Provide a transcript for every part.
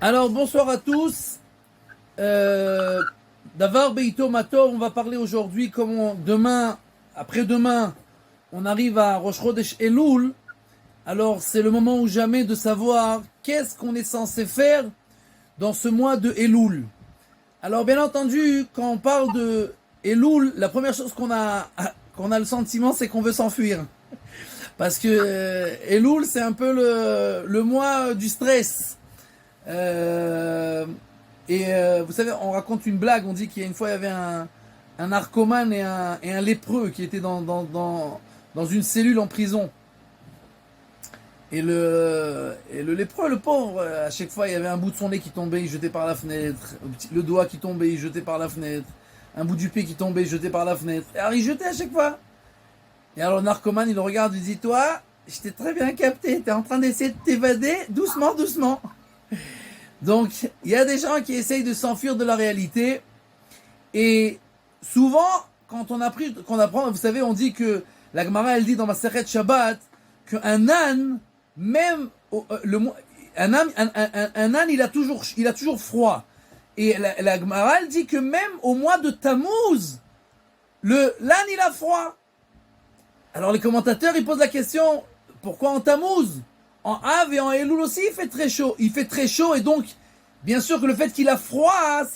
Alors bonsoir à tous. Davar Beito Mato, on va parler aujourd'hui comment demain, après-demain, on arrive à Rosh Chodesh Elul. Alors c'est le moment ou jamais de savoir qu'est-ce qu'on est censé faire dans ce mois de Elul. Alors bien entendu, quand on parle de Elul, la première chose qu'on a le sentiment, c'est qu'on veut s'enfuir. Parce que Elul, c'est un peu le mois du stress. Euh, vous savez, on raconte une blague, on dit qu'il y a une fois, il y avait un narcomane et un lépreux qui étaient dans une cellule en prison. Et le lépreux, le pauvre, à chaque fois, il y avait un bout de son nez qui tombait, il jetait par la fenêtre, le doigt qui tombait, il jetait par la fenêtre, un bout du pied qui tombait, il jetait par la fenêtre. Et alors il jetait à chaque fois. Et alors le narcomane, il le regarde, il dit, toi, je t'ai très bien capté, t'es en train d'essayer de t'évader, doucement, doucement. Donc, il y a des gens qui essayent de s'enfuir de la réalité. Et souvent, qu'on apprend, vous savez, on dit que la Gemara, elle dit dans ma Masechet Shabbat qu'un âne, même un âne, il a toujours froid. Et la Gemara, elle dit que même au mois de Tammuz, l'âne, il a froid. Alors les commentateurs, ils posent la question, pourquoi en Tammuz? En Av et en Elul aussi, il fait très chaud. Il fait très chaud et donc, bien sûr que le fait qu'il a froid, hein,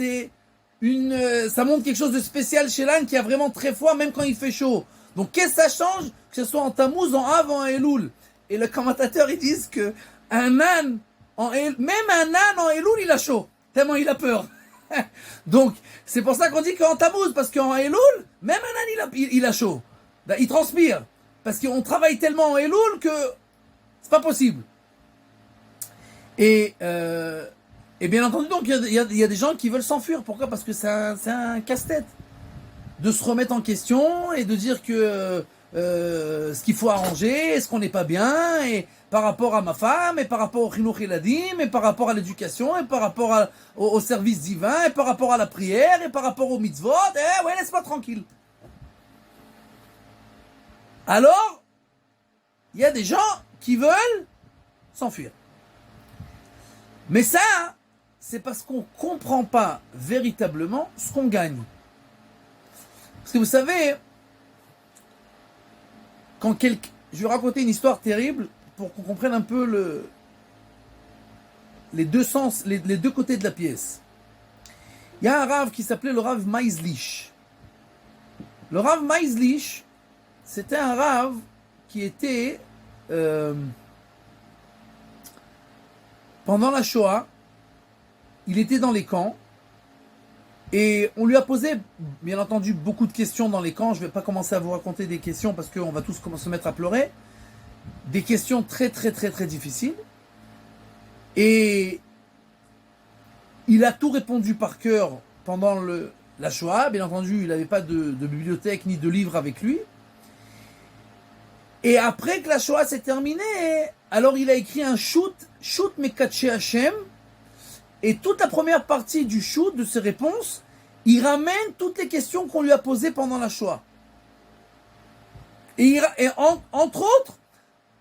ça montre quelque chose de spécial chez l'âne qui a vraiment très froid même quand il fait chaud. Donc qu'est-ce que ça change que ce soit en Tammuz, en Av, en Elul? Et les commentateurs, ils disent que même un âne en Elul, il a chaud, tellement il a peur. Donc c'est pour ça qu'on dit qu'en Tammuz, parce qu'en Elul, même un âne, il a chaud. Il transpire. Parce qu'on travaille tellement en Elul que c'est pas possible. Et bien entendu, donc, il y a des gens qui veulent s'enfuir. Pourquoi? Parce que c'est un casse-tête. De se remettre en question et de dire que ce qu'il faut arranger, est-ce qu'on n'est pas bien, et par rapport à ma femme, et par rapport au Chinuch Eladim, et par rapport à l'éducation, et par rapport au service divin, et par rapport à la prière, et par rapport au mitzvot. Ouais, laisse-moi tranquille. Alors, il y a des gens qui veulent s'enfuir. Mais ça, c'est parce qu'on ne comprend pas véritablement ce qu'on gagne. Parce que vous savez, je vais raconter une histoire terrible pour qu'on comprenne un peu les deux sens, les deux côtés de la pièce. Il y a un Rav qui s'appelait le Rav Maizlish. Le Rav Maizlish, c'était un Rav qui était pendant la Shoah, il était dans les camps et on lui a posé, bien entendu, beaucoup de questions dans les camps. Je ne vais pas commencer à vous raconter des questions parce qu'on va tous se mettre à pleurer. Des questions très très très très difficiles. Et il a tout répondu par cœur pendant la Shoah. Bien entendu, il n'avait pas de bibliothèque ni de livre avec lui. Et après que la Shoah s'est terminée, alors il a écrit un shoot Mekatshe Hashem, et toute la première partie du shoot, de ses réponses, il ramène toutes les questions qu'on lui a posées pendant la Shoah. Et entre autres,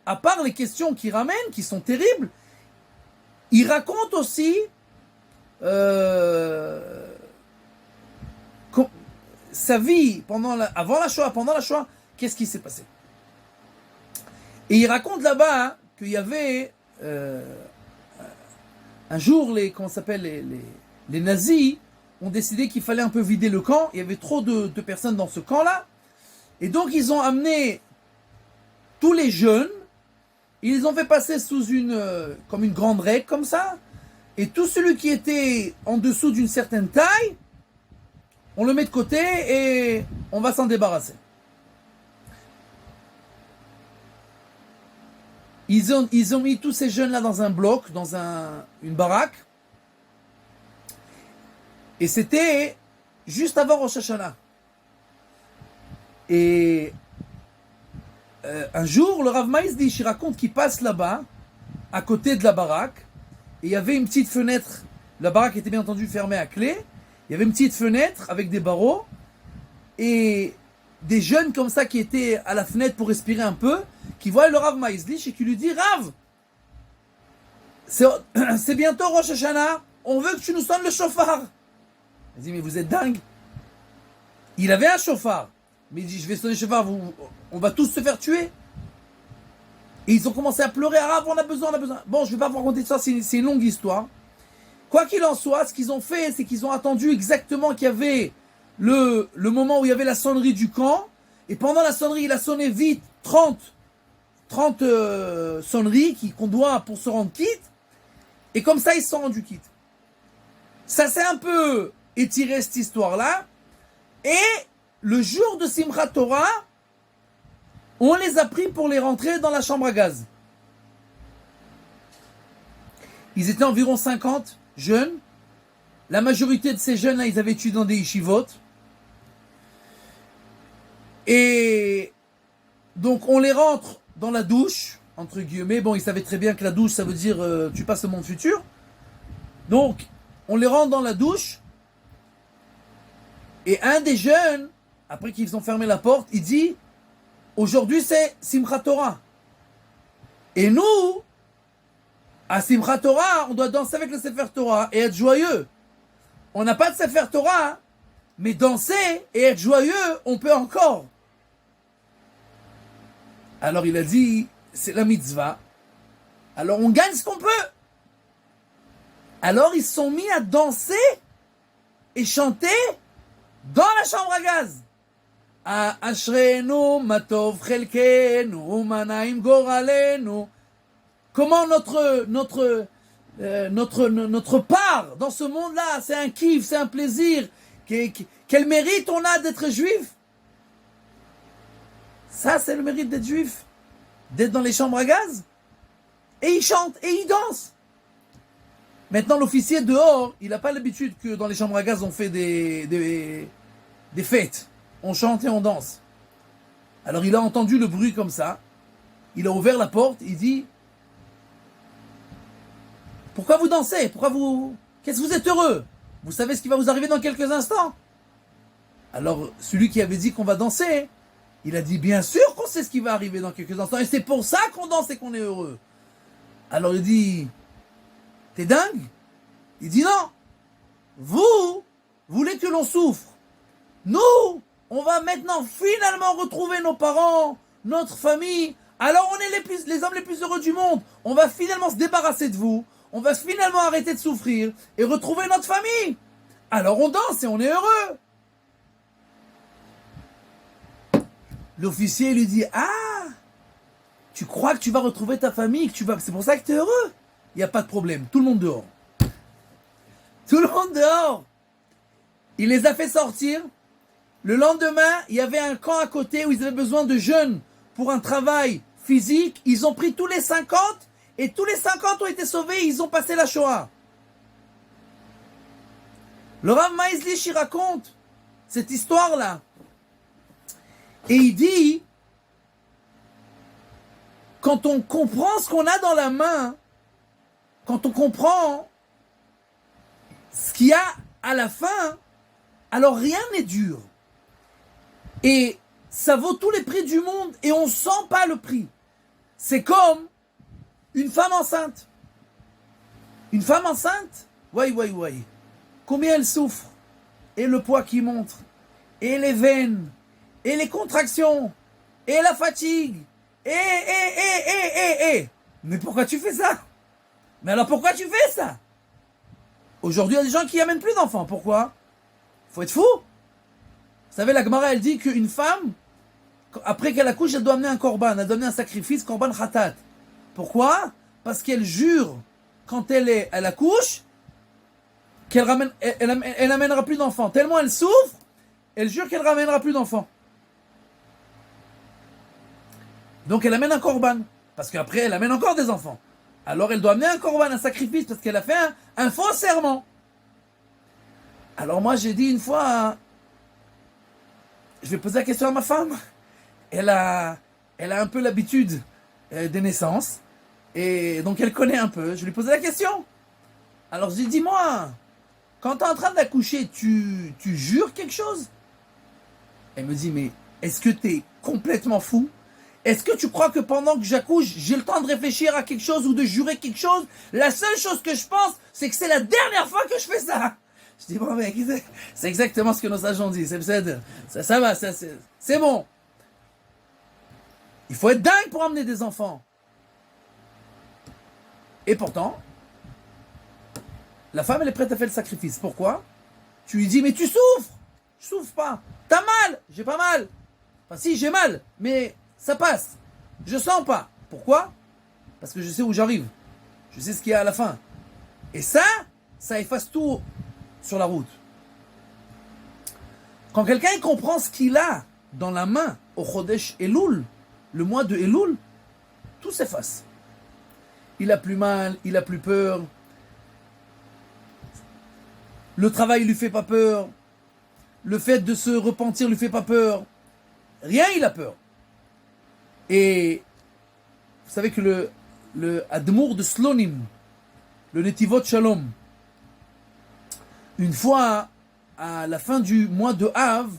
à part les questions qu'il ramène, qui sont terribles, il raconte aussi sa vie avant la Shoah, pendant la Shoah, qu'est-ce qui s'est passé. Et il raconte là-bas qu'il y avait un jour, les nazis ont décidé qu'il fallait un peu vider le camp. Il y avait trop de personnes dans ce camp-là. Et donc ils ont amené tous les jeunes, ils les ont fait passer comme une grande règle comme ça. Et tout celui qui était en dessous d'une certaine taille, on le met de côté et on va s'en débarrasser. Ils ont mis tous ces jeunes-là dans un bloc, dans une baraque. Et c'était juste avant Rosh Hashanah. Et un jour, le Rav Maizlish, il raconte qu'il passe là-bas, à côté de la baraque. Et il y avait une petite fenêtre. La baraque était bien entendu fermée à clé. Il y avait une petite fenêtre avec des barreaux. Et des jeunes comme ça qui étaient à la fenêtre pour respirer un peu, qui voient le Rav Maizlish et qui lui dit, Rav, c'est c'est bientôt Rosh Hashanah, on veut que tu nous sonnes le chauffard. Il dit, mais vous êtes dingue. Il avait un chauffard. Mais il dit, je vais sonner le chauffard, on va tous se faire tuer. Et ils ont commencé à pleurer, Arabe, on a besoin. Bon, je vais pas vous raconter ça, c'est une longue histoire. Quoi qu'il en soit, ce qu'ils ont fait, c'est qu'ils ont attendu exactement qu'il y avait le moment où il y avait la sonnerie du camp. Et pendant la sonnerie, il a sonné vite 30 sonneries qu'on doit pour se rendre quitte. Et comme ça, ils se sont rendus quitte. Ça s'est un peu étiré cette histoire-là. Et le jour de Simchat Torah, on les a pris pour les rentrer dans la chambre à gaz. Ils étaient environ 50 jeunes. La majorité de ces jeunes-là, ils avaient étudié dans des yeshivot. Et donc, on les rentre dans la douche, entre guillemets. Bon, ils savaient très bien que la douche, ça veut dire tu passes au monde futur. Donc, on les rentre dans la douche. Et un des jeunes, après qu'ils ont fermé la porte, il dit, aujourd'hui c'est Simchat Torah. Et nous, à Simchat Torah, on doit danser avec le Sefer Torah et être joyeux. On n'a pas de Sefer Torah, mais danser et être joyeux, on peut encore. Alors il a dit, c'est la mitzvah. Alors on gagne ce qu'on peut. Alors ils se sont mis à danser et chanter dans la chambre à gaz. Ashrenu matov chelkenu manaim goralenu. Comment notre part dans ce monde-là, c'est un kiff, c'est un plaisir. Quel mérite on a d'être juif. Ça, c'est le mérite d'être juif. D'être dans les chambres à gaz. Et ils chantent et ils dansent. Maintenant, l'officier dehors, il n'a pas l'habitude que dans les chambres à gaz, on fait des fêtes. On chante et on danse. Alors, il a entendu le bruit comme ça. Il a ouvert la porte. Il dit, pourquoi vous dansez? Qu'est-ce que vous êtes heureux? Vous savez ce qui va vous arriver dans quelques instants? Alors, celui qui avait dit qu'on va danser, il a dit, bien sûr qu'on sait ce qui va arriver dans quelques instants. Et c'est pour ça qu'on danse et qu'on est heureux. Alors, il dit, t'es dingue? Il dit, non. Vous voulez que l'on souffre. Nous, on va maintenant finalement retrouver nos parents, notre famille. Alors, on est les hommes les plus heureux du monde. On va finalement se débarrasser de vous. On va finalement arrêter de souffrir et retrouver notre famille. Alors, on danse et on est heureux. L'officier lui dit, ah, tu crois que tu vas retrouver ta famille, c'est pour ça que tu es heureux? Il n'y a pas de problème, tout le monde dehors. Tout le monde dehors. Il les a fait sortir. Le lendemain, il y avait un camp à côté où ils avaient besoin de jeunes pour un travail physique. Ils ont pris tous les 50 et tous les 50 ont été sauvés et ils ont passé la Shoah. Le Rav Maïzlich, il raconte cette histoire-là. Et il dit, quand on comprend ce qu'on a dans la main, quand on comprend ce qu'il y a à la fin, alors rien n'est dur. Et ça vaut tous les prix du monde et on ne sent pas le prix. C'est comme une femme enceinte. Une femme enceinte, ouais. Combien elle souffre. Et le poids qui monte. Et les veines. Et les contractions. Et la fatigue. Mais pourquoi tu fais ça? Mais alors pourquoi tu fais ça? Aujourd'hui, il y a des gens qui n'amènent plus d'enfants. Pourquoi? Faut être fou. Vous savez, la Gemara, elle dit qu'une femme, après qu'elle accouche, elle doit amener un korban, elle doit amener un sacrifice, korban khatat. Pourquoi? Parce qu'elle jure, quand elle accouche, qu'elle amènera plus d'enfants. Tellement elle souffre, elle jure qu'elle ramènera plus d'enfants. Donc elle amène un korban, parce qu'après elle amène encore des enfants. Alors elle doit amener un korban, un sacrifice, parce qu'elle a fait un faux serment. Alors moi j'ai dit une fois, je vais poser la question à ma femme. Elle a un peu l'habitude des naissances, et donc elle connaît un peu. Je lui ai posé la question. Alors je lui ai dit, dis-moi, quand tu es en train d'accoucher, tu jures quelque chose? Elle me dit, mais est-ce que tu es complètement fou? Est-ce que tu crois que pendant que j'accouche, j'ai le temps de réfléchir à quelque chose ou de jurer quelque chose? La seule chose que je pense, c'est que c'est la dernière fois que je fais ça. Je dis, bon mec, c'est exactement ce que nos sages ont dit. Ça va, c'est bon. Il faut être dingue pour emmener des enfants. Et pourtant, la femme, elle est prête à faire le sacrifice. Pourquoi? Tu lui dis, mais tu souffres. Je souffre pas. T'as mal. J'ai pas mal. Enfin si, j'ai mal, mais ça passe. Je sens pas. Pourquoi? Parce que je sais où j'arrive. Je sais ce qu'il y a à la fin. Et ça efface tout sur la route. Quand quelqu'un comprend ce qu'il a dans la main au Chodesh Elul, le mois de Elul, tout s'efface. Il a plus mal, il a plus peur. Le travail lui fait pas peur. Le fait de se repentir lui fait pas peur. Rien, il a peur. Et vous savez que le Admour de Slonim, le Netivot Shalom, une fois, à la fin du mois de Av,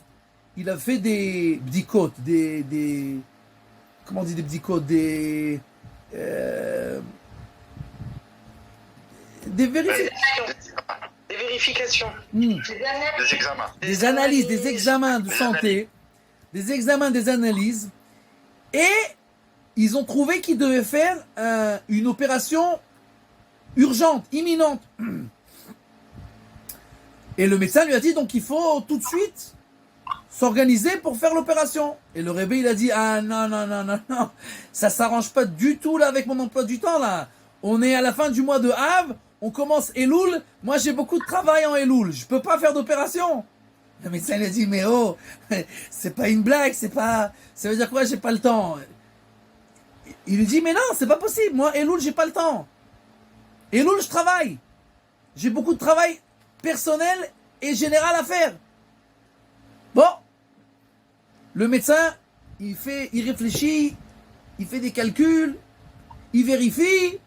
il a fait des bdikot, comment on dit des bdikot, des vérifications. Des vérifications. Des examens. Des analyses, des examens de santé, des examens, des analyses. Et ils ont trouvé qu'ils devaient faire une opération urgente, imminente. Et le médecin lui a dit, donc il faut tout de suite s'organiser pour faire l'opération. Et le Rebbe, il a dit, ah non, ça s'arrange pas du tout là avec mon emploi du temps là. On est à la fin du mois de Av, on commence Elul, moi j'ai beaucoup de travail en Elul, je peux pas faire d'opération. Le médecin lui a dit, mais oh, c'est pas une blague, ça veut dire quoi, j'ai pas le temps. Il lui dit, mais non, c'est pas possible, moi Elul, j'ai pas le temps. Elul, je travaille. J'ai beaucoup de travail personnel et général à faire. Bon, le médecin, il réfléchit, il fait des calculs, il vérifie,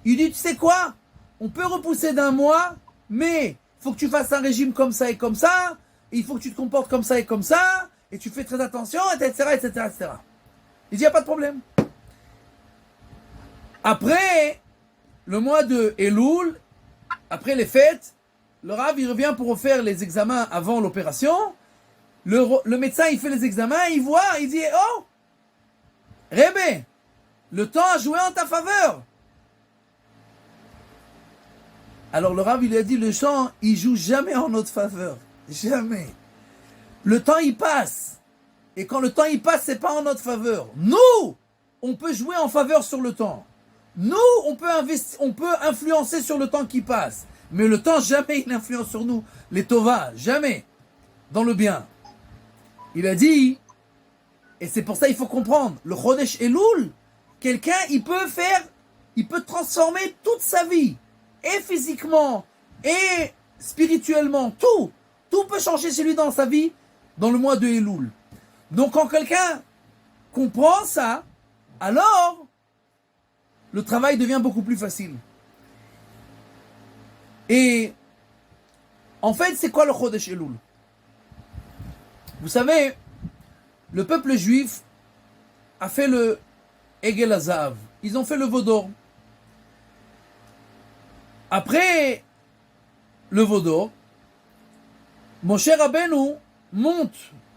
il dit, tu sais quoi, on peut repousser d'un mois, mais il faut que tu fasses un régime comme ça et comme ça, et il faut que tu te comportes comme ça et comme ça, et tu fais très attention, etc., etc., etc. Il dit, il n'y a pas de problème. Après le mois de Elul, après les fêtes, le Rav, il revient pour refaire les examens avant l'opération. Le médecin, il fait les examens, il voit, il dit, oh, Rebbe, le temps a joué en ta faveur. Alors le Rav, il lui a dit, le temps, il joue jamais en notre faveur. Jamais. Le temps, il passe. Et quand le temps, il passe, c'est pas en notre faveur. Nous, on peut jouer en faveur sur le temps. Nous, on peut influencer sur le temps qui passe. Mais le temps, jamais il influence sur nous. Les Tova, jamais. Dans le bien. Il a dit, et c'est pour ça il faut comprendre, le Chodesh Elul, quelqu'un, il peut transformer toute sa vie. Et physiquement, et spirituellement, tout peut changer chez lui dans sa vie, dans le mois de Elul. Donc quand quelqu'un comprend ça, alors, le travail devient beaucoup plus facile. Et en fait, c'est quoi le Chodesh Elul? Vous savez, le peuple juif a fait le Egel Hazav. Ils ont fait le veau d'or. Après le veau d'or, Moshe Rabbeinu monte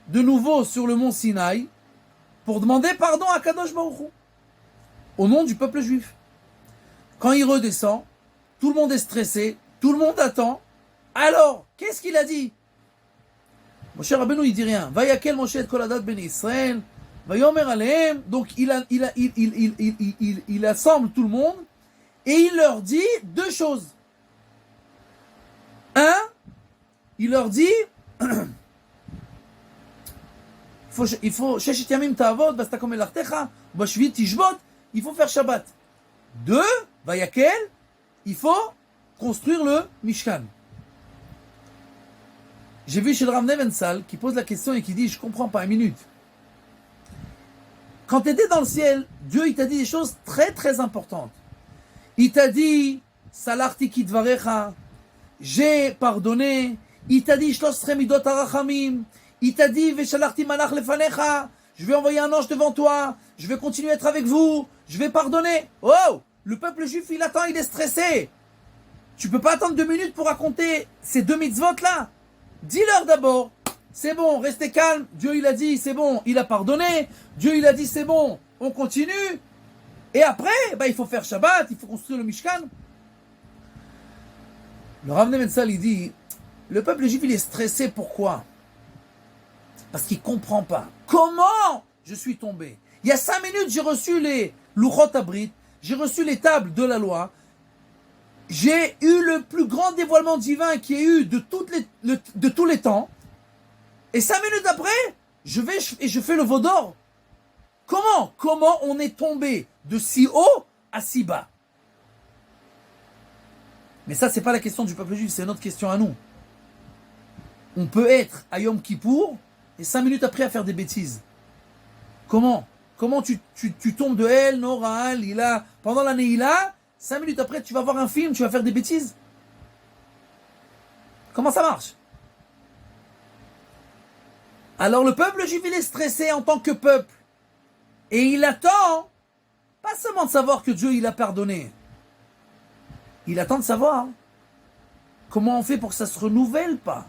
de nouveau sur le mont Sinaï pour demander pardon à Kadosh Baruch Hu, au nom du peuple juif. Quand il redescend, tout le monde est stressé, tout le monde attend. Alors, qu'est-ce qu'il a dit? Moshe Rabbeinu, il dit rien. Vayakel Moshe et kol hadat ben Israël, vayomer alehem. Donc il assemble tout le monde et il leur dit deux choses. Un, il leur dit il faut Sheshet Yamim ta'avod, v'astakom elartecha, b'shvit tishbot, il faut faire Shabbat. Deux, Vayakel, il faut construire le Mishkan. J'ai vu chez le Rav Nevensal qui pose la question et qui dit, je comprends pas, une minute. Quand tu étais dans le ciel, Dieu il t'a dit des choses très très importantes. Il t'a dit, Salarti kitvarecha, j'ai pardonné. Il t'a dit, Shlosh midot harachamim. Il t'a dit, Veshalarti malach lefanecha, je vais envoyer un ange devant toi, je vais continuer à être avec vous, je vais pardonner. Oh, le peuple juif, il attend, il est stressé. Tu peux pas attendre 2 minutes pour raconter ces 2 mitzvot là. Dis-leur d'abord, c'est bon, restez calme, Dieu il a dit, c'est bon, il a pardonné, Dieu il a dit, c'est bon, on continue. Et après, il faut faire Shabbat, il faut construire le Mishkan. Le Rav Nebenzahl, il dit, le peuple juif, il est stressé, pourquoi ? Parce qu'il ne comprend pas. Comment je suis tombé ? Il y a 5 minutes, j'ai reçu les Luchot Abrit, j'ai reçu les tables de la loi, j'ai eu le plus grand dévoilement divin qui ait eu de tous les temps, et 5 minutes après, je vais et je fais le veau d'or. Comment on est tombé de si haut à si bas ? Mais ça, c'est pas la question du peuple juif, c'est notre question à nous. On peut être à Yom Kippour et 5 minutes après à faire des bêtises. Comment tu tombes de El, Nora, Lila, pendant la Neila, 5 minutes après tu vas voir un film, tu vas faire des bêtises. Comment ça marche ? Alors le peuple juif, il est stressé en tant que peuple. Et il attend, pas seulement de savoir que Dieu il a pardonné. Il attend de savoir comment on fait pour que ça ne se renouvelle pas.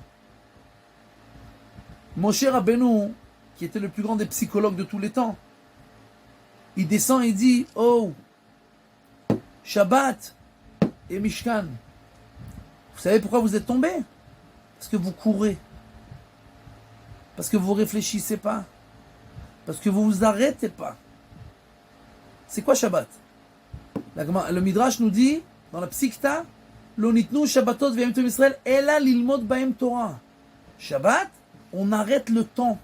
Moshe Rabbeinu, qui était le plus grand des psychologues de tous les temps, il descend et dit, oh, Shabbat et Mishkan, vous savez pourquoi vous êtes tombés ? Parce que vous courez. Parce que vous ne réfléchissez pas. Parce que vous ne vous arrêtez pas. C'est quoi Shabbat ? Le Midrash nous dit, dans la Psikta, Lo nitnu Shabbatot v'yom tov Israël, ela lilmod bahem Torah. Shabbat, on arrête le temps.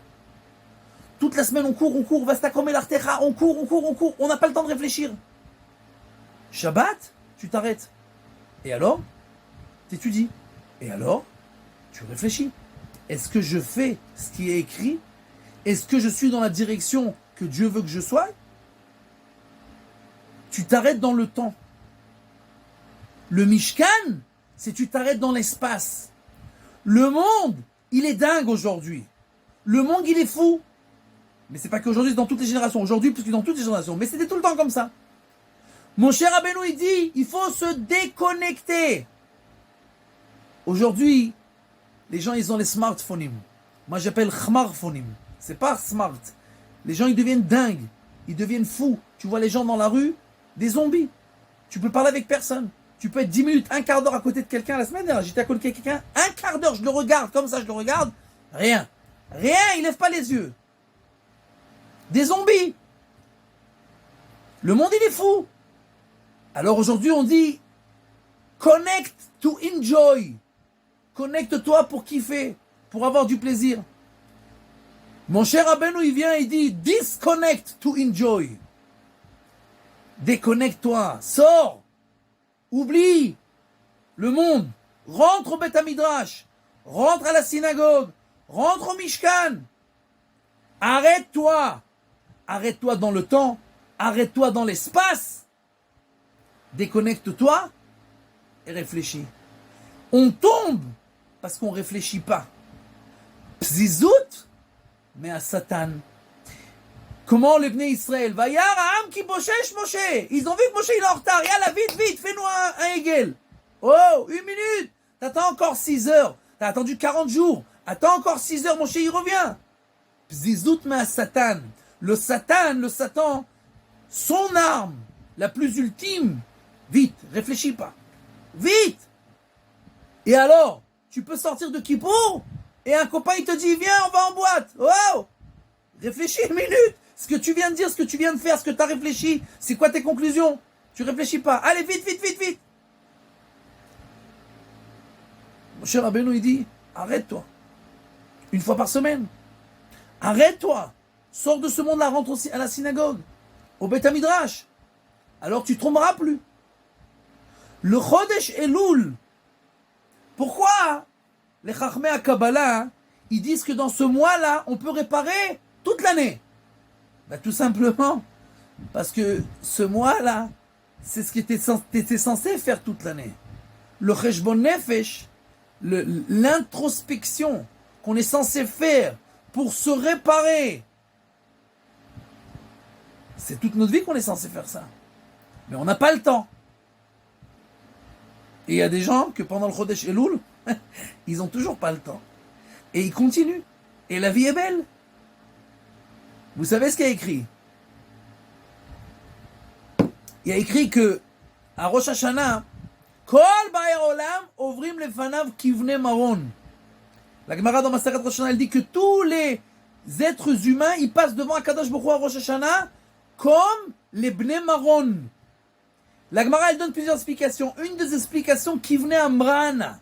Toute la semaine, on court, Vastakom el Artecha, on court, on n'a pas le temps de réfléchir. Shabbat, tu t'arrêtes. Et alors, t'étudies. Et alors, tu réfléchis. Est-ce que je fais ce qui est écrit ? Est-ce que je suis dans la direction que Dieu veut que je sois ? Tu t'arrêtes dans le temps. Le Mishkan, c'est tu t'arrêtes dans l'espace. Le monde, il est dingue aujourd'hui. Le monde, il est fou. Mais c'est pas qu'aujourd'hui, c'est dans toutes les générations. Aujourd'hui, plus que dans toutes les générations. Mais c'était tout le temps comme ça. Mon cher Rabbeinu, il dit, il faut se déconnecter. Aujourd'hui, les gens, ils ont les smartphones. Moi, j'appelle smartphones. C'est pas smart. Les gens, ils deviennent dingues. Ils deviennent fous. Tu vois les gens dans la rue, des zombies. Tu peux parler avec personne. Tu peux être 10 minutes, un quart d'heure à côté de quelqu'un. La semaine dernière, j'étais à côté de quelqu'un. Un quart d'heure, je le regarde. Comme ça, je le regarde. Rien. Il lève pas les yeux. Des zombies. Le monde, il est fou. Alors aujourd'hui, on dit connect to enjoy. Connecte-toi pour kiffer, pour avoir du plaisir. Mon cher Rabbeinu, il vient et dit disconnect to enjoy. Déconnecte-toi, sors, oublie le monde, rentre au Beth Midrash, rentre à la synagogue, rentre au Mishkan. Arrête-toi dans le temps, arrête-toi dans l'espace. Déconnecte-toi et réfléchis. On tombe parce qu'on ne réfléchit pas. Pzizout, mais à Satan. Comment le Bnei Israël va Yar Ha'am ki boshesh Moshe. Ils ont vu que Moshe il est en retard. Yalla, vite, fais-nous un Hegel. Oh, 1 minute. T'attends encore 6 heures. T'as attendu 40 jours. Attends encore 6 heures, Moshe il revient. Pzizout, mais à Satan. Le Satan, son arme la plus ultime. Vite, réfléchis pas. Vite. Et alors, tu peux sortir de Kippour et un copain il te dit viens on va en boîte. Oh, réfléchis 1 minute. Ce que tu viens de dire, ce que tu viens de faire, ce que tu as réfléchi, c'est quoi tes conclusions? Tu réfléchis pas. Allez vite. Mon cher Rabbeinu il dit arrête-toi. 1 fois par semaine. Arrête-toi. Sors de ce monde-là, rentre aussi à la synagogue, au Beth Midrash. Alors tu ne tromperas plus. Le Chodesh Elul. Pourquoi les Chachmei HaKabbalah, ils disent que dans ce mois-là, on peut réparer toute l'année? Tout simplement parce que ce mois-là, c'est ce qui était censé faire toute l'année. Le Cheshbon Nefesh, l'introspection qu'on est censé faire pour se réparer C'est toute notre vie qu'on est censé faire ça. Mais on n'a pas le temps. Et il y a des gens que pendant le Chodesh Elul, ils n'ont toujours pas le temps. Et ils continuent. Et la vie est belle. Vous savez ce qu'il y a écrit? Il y a écrit que à Rosh Hashanah, Kol Ba'er Olam Ovrim Lefanav Kivne Maron. La Gemara dans Masechet Rosh Hashanah, elle dit que tous les êtres humains, ils passent devant Akadosh Baruch Hu à Rosh Hashanah comme les Bnei Maron. La Gemara, elle donne plusieurs explications. Une des explications, Kivne Amrana.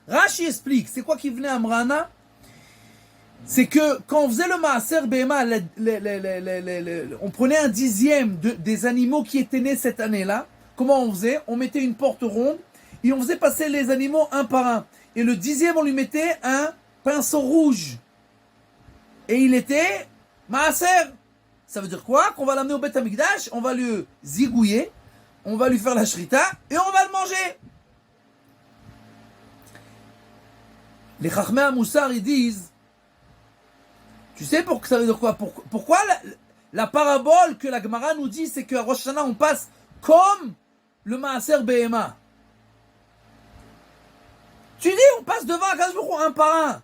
Rashi explique, c'est quoi Kivne Amrana? C'est que quand on faisait le Maaser Behema, on prenait un dixième des animaux qui étaient nés cette année-là. Comment on faisait? On mettait une porte ronde et on faisait passer les animaux un par un. Et le dixième, on lui mettait un pinceau rouge. Et il était Maaser. Ça veut dire quoi? Qu'on va l'amener au Beth Amikdash, on va le zigouiller, on va lui faire la shrita et on va le manger. Les Chachmei HaMussar, ils disent, tu sais ça veut dire quoi? Pourquoi la parabole que la Gemara nous dit, c'est qu'à Rosh Hashanah, on passe comme le Maaser Behema. Tu dis, on passe devant Akadosh Baruch Hu un par un.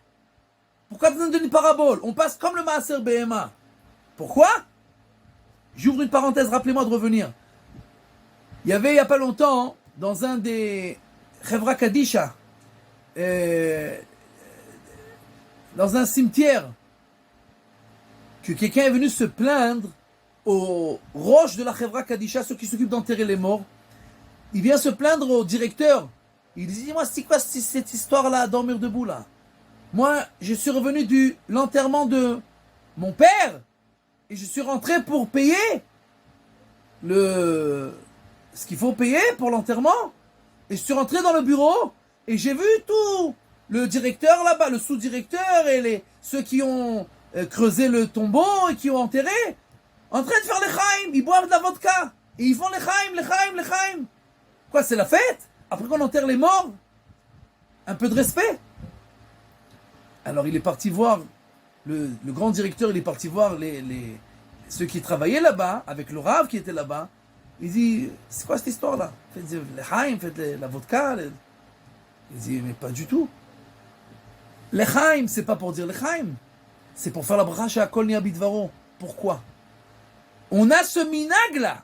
Pourquoi tu donnes une parabole? On passe comme le Maaser Behema. Pourquoi? J'ouvre une parenthèse, rappelez-moi de revenir. Il y avait, il n'y a pas longtemps, dans un des Chevra Kadisha, dans un cimetière, que quelqu'un est venu se plaindre aux roches de la Chevra Kadisha, ceux qui s'occupent d'enterrer les morts. Il vient se plaindre au directeur. Il dit, moi, c'est quoi cette histoire-là, à dormir debout, là? Moi, je suis revenu de l'enterrement de mon père, et je suis rentré pour payer ce qu'il faut payer pour l'enterrement. Et je suis rentré dans le bureau, et j'ai vu tout, le directeur là-bas, le sous-directeur, et ceux qui ont creusé le tombeau, et qui ont enterré, en train de faire les chaim, ils boivent de la vodka, et ils font les chaim. Quoi, c'est la fête? Après qu'on enterre les morts? Un peu de respect. Alors il est parti voir, le grand directeur, il est parti voir ceux qui travaillaient là-bas, avec le Rav qui était là-bas. Il dit, c'est quoi cette histoire-là? Faites les chaim, faites la vodka. Il dit, mais pas du tout. Les chaim, c'est pas pour dire les chaim. C'est pour faire la bracha chez Akol Nia Bidvaro. Pourquoi? On a ce minag-là.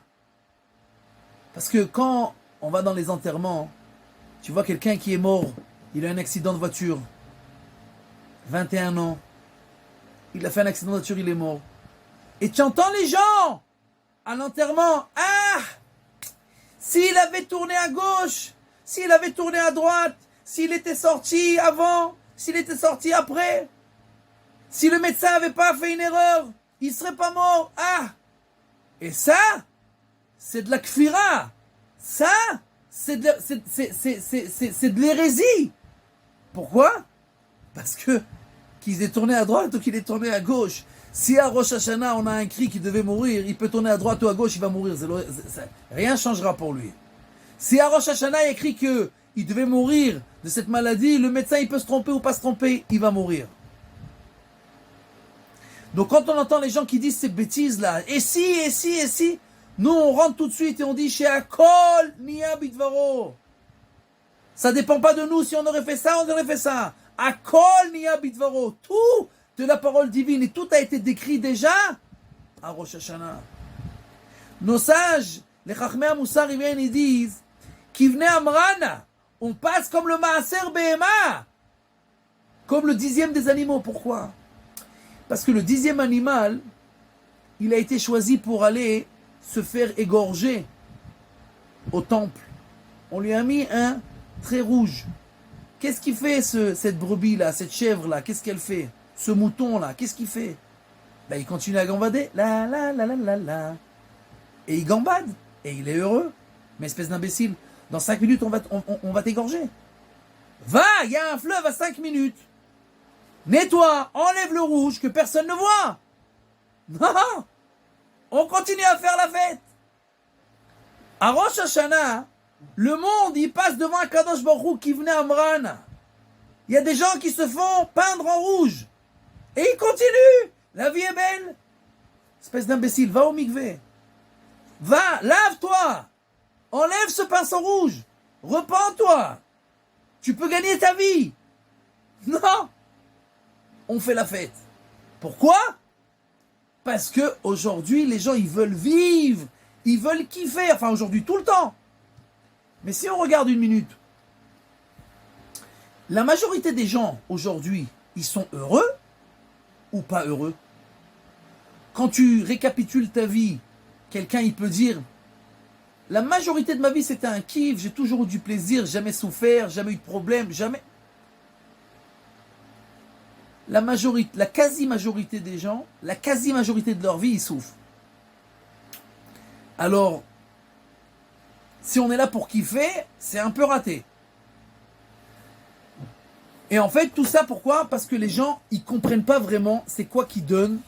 Parce que quand on va dans les enterrements, tu vois quelqu'un qui est mort, il a un accident de voiture, 21 ans, il a fait un accident de voiture, il est mort. Et tu entends les gens à l'enterrement, ah, s'il avait tourné à gauche, s'il avait tourné à droite, s'il était sorti avant, s'il était sorti après, si le médecin n'avait pas fait une erreur, il ne serait pas mort. Ah, et ça, c'est de la kfira. Ça, c'est de l'hérésie. Pourquoi? Parce que qu'il est tourné à droite ou qu'il est tourné à gauche. Si à Rosh Hashanah on a un cri qui devait mourir, il peut tourner à droite ou à gauche, il va mourir. Rien ne changera pour lui. Si à Rosh Hashanah il y a écrit qu'il devait mourir de cette maladie, le médecin il peut se tromper ou pas se tromper, il va mourir. Donc quand on entend les gens qui disent ces bêtises là, et si, nous on rentre tout de suite et on dit chez Akol Nia Bidvaro. Ça dépend pas de nous, si on aurait fait ça, on aurait fait ça. Akol Nia Bidvaro. Tout de la parole divine et tout a été décrit déjà à Rosh Hashanah. Nos sages, les Chachmei HaMussar, ils disent Kivne Amrana, on passe comme le Maaser Behema, comme le dixième des animaux. Pourquoi? Parce que le dixième animal, il a été choisi pour aller se faire égorger au temple. On lui a mis un trait rouge. Qu'est-ce qu'il fait cette brebis-là, cette chèvre-là? Qu'est-ce qu'elle fait? Ce mouton-là, qu'est-ce qu'il fait? Ben, il continue à gambader. La. Et il gambade. Et il est heureux. Mais espèce d'imbécile, dans 5 minutes, on va t'égorger. Va, il y a un fleuve à 5 minutes. Nettoie, enlève le rouge que personne ne voit. Non, on continue à faire la fête. À Rosh Hashanah, le monde, il passe devant un Kadosh Baruch Hu qui venait à Amran. Il y a des gens qui se font peindre en rouge. Et ils continuent. La vie est belle. Espèce d'imbécile, va au mikvé. Va, lave-toi. Enlève ce pinceau rouge. Repends-toi. Tu peux gagner ta vie. Non. On fait la fête. Pourquoi? Parce que aujourd'hui, les gens, ils veulent vivre. Ils veulent kiffer. Enfin, aujourd'hui, tout le temps. Mais si on regarde une minute, la majorité des gens, aujourd'hui, ils sont heureux ou pas heureux? Quand tu récapitules ta vie, quelqu'un, il peut dire, la majorité de ma vie, c'était un kiff, j'ai toujours eu du plaisir, jamais souffert, jamais eu de problème, jamais. La quasi-majorité des gens, la quasi-majorité de leur vie, ils souffrent. Alors, si on est là pour kiffer, c'est un peu raté. Et en fait, tout ça, pourquoi? Parce que les gens, ils comprennent pas vraiment c'est quoi qui donne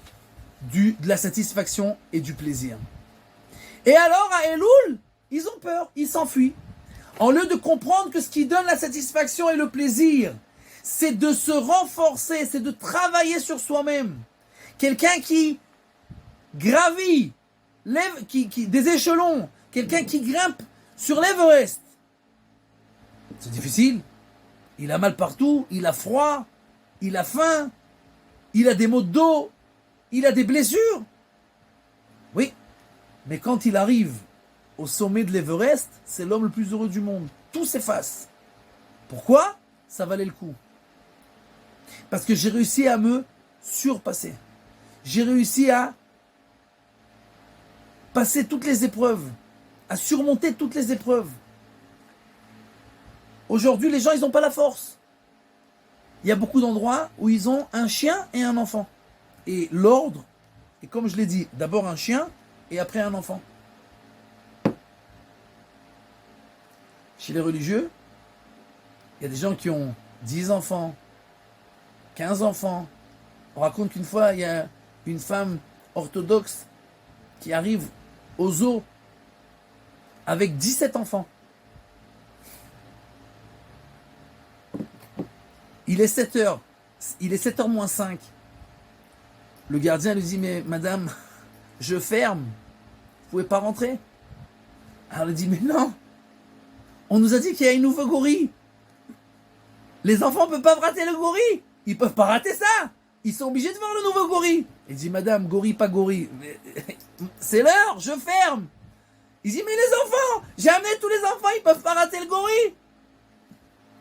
de la satisfaction et du plaisir. Et alors, à Elul, ils ont peur, ils s'enfuient. En lieu de comprendre que ce qui donne la satisfaction et le plaisir, c'est de se renforcer, c'est de travailler sur soi-même. Quelqu'un qui gravit des échelons, quelqu'un qui grimpe sur l'Everest. C'est difficile. Il a mal partout, il a froid, il a faim, il a des maux de dos, il a des blessures. Oui, mais quand il arrive au sommet de l'Everest, c'est l'homme le plus heureux du monde. Tout s'efface. Pourquoi? Ça valait le coup. Parce que j'ai réussi à me surpasser. J'ai réussi à passer toutes les épreuves, à surmonter toutes les épreuves. Aujourd'hui, les gens, ils n'ont pas la force. Il y a beaucoup d'endroits où ils ont un chien et un enfant. Et l'ordre, et comme je l'ai dit, d'abord un chien et après un enfant. Chez les religieux, il y a des gens qui ont 10 enfants, 15 enfants. On raconte qu'une fois, il y a une femme orthodoxe qui arrive au zoo avec 17 enfants. Il est 7h. Il est 7h moins 5. Le gardien lui dit, mais madame, je ferme. Vous pouvez pas rentrer. Alors elle dit, mais non. On nous a dit qu'il y a une nouveau gorille. Les enfants ne peuvent pas rater le gorille. Ils peuvent pas rater ça. Ils sont obligés de voir le nouveau gorille. Il dit, madame, gorille, pas gorille. Mais, c'est l'heure, je ferme. Il dit, mais les enfants, j'ai amené tous les enfants, ils peuvent pas rater le gorille.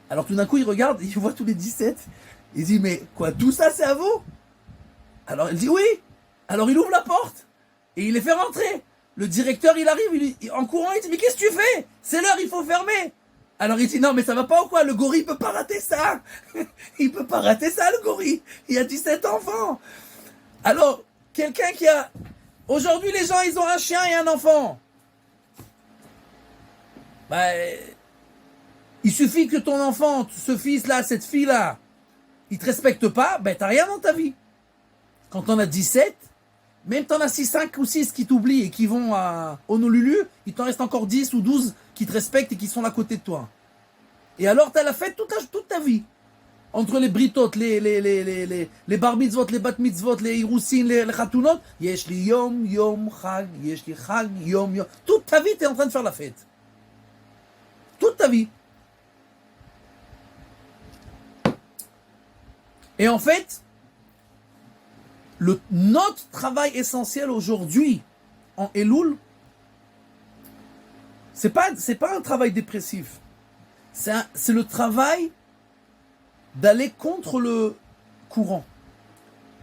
Alors tout d'un coup, il regarde, il voit tous les 17. Il dit, mais quoi, tout ça, c'est à vous? Alors elle dit, oui. Alors il ouvre la porte et il les fait rentrer. Le directeur, il arrive, en courant, il dit, mais qu'est-ce que tu fais? C'est l'heure, il faut fermer. Alors il dit, non, mais ça va pas ou quoi? Le gorille peut pas rater ça. Il peut pas rater ça, le gorille. Il y a 17 enfants. Alors, quelqu'un qui a... Aujourd'hui, les gens, ils ont un chien et un enfant. Il suffit que ton enfant, ce fils-là, cette fille-là, il te respecte pas, t'as rien dans ta vie. Quand t'en as 17, même t'en as 5 ou 6 qui t'oublient et qui vont à Honolulu, il t'en reste encore 10 ou 12 qui te respectent et qui sont à côté de toi. Et alors t'as la fête toute ta vie. Entre les britot, les bar mitzvot, les bat mitzvot, les irousin, les chatunot, yesh li yom yom chag, yesh li chag yom yom. Toute ta vie t'es en train de faire la fête. Toute ta vie. Et en fait, notre travail essentiel aujourd'hui en Elul, c'est pas un travail dépressif. C'est le travail d'aller contre le courant.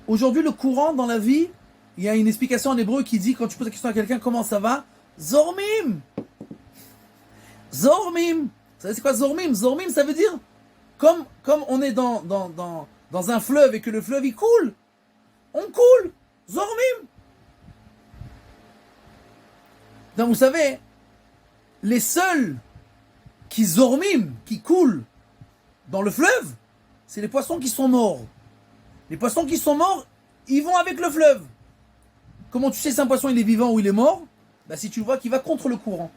Aujourd'hui, le courant dans la vie, il y a une explication en hébreu qui dit, quand tu poses la question à quelqu'un, comment ça va? Zormim. Zormim. Vous savez c'est quoi Zormim? Zormim, ça veut dire, comme on est dans un fleuve et que le fleuve il coule, on coule. Zormim. Donc vous savez, les seuls qui zormim, qui coulent dans le fleuve, c'est les poissons qui sont morts. Les poissons qui sont morts, ils vont avec le fleuve. Comment tu sais si un poisson il est vivant ou il est mort? Si tu vois qu'il va contre le courant.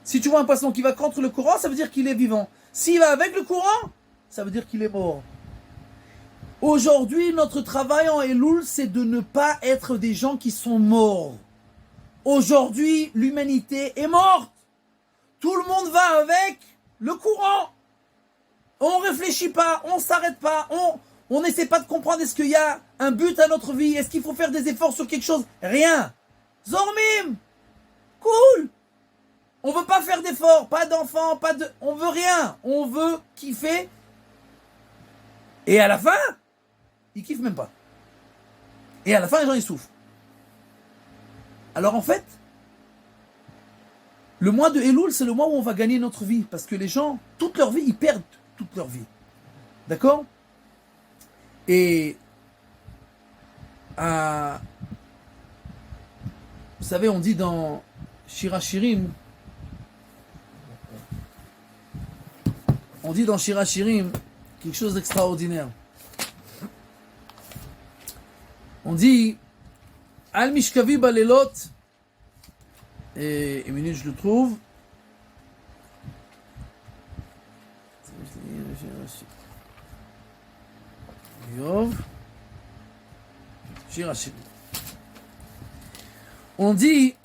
Si tu vois un poisson qui va contre le courant, ça veut dire qu'il est vivant. S'il va avec le courant, ça veut dire qu'il est mort. Aujourd'hui, notre travail en Elul, c'est de ne pas être des gens qui sont morts. Aujourd'hui, l'humanité est morte. Tout le monde va avec le courant. On réfléchit pas, on s'arrête pas, on n'essaie pas de comprendre est-ce qu'il y a un but à notre vie, est-ce qu'il faut faire des efforts sur quelque chose. Rien. Zormim. Cool. On veut pas faire d'efforts, pas d'enfants, on veut rien. On veut kiffer. Et à la fin, ils kiffent même pas. Et à la fin, les gens, ils souffrent. Alors en fait, le mois de Elul, c'est le mois où on va gagner notre vie. Parce que les gens, toute leur vie, ils perdent toute leur vie. D'accord? Et vous savez, on dit dans Shirachirim, quelque chose d'extraordinaire. On dit Al Mishkavi Balelot, et une minute je le trouve. On dit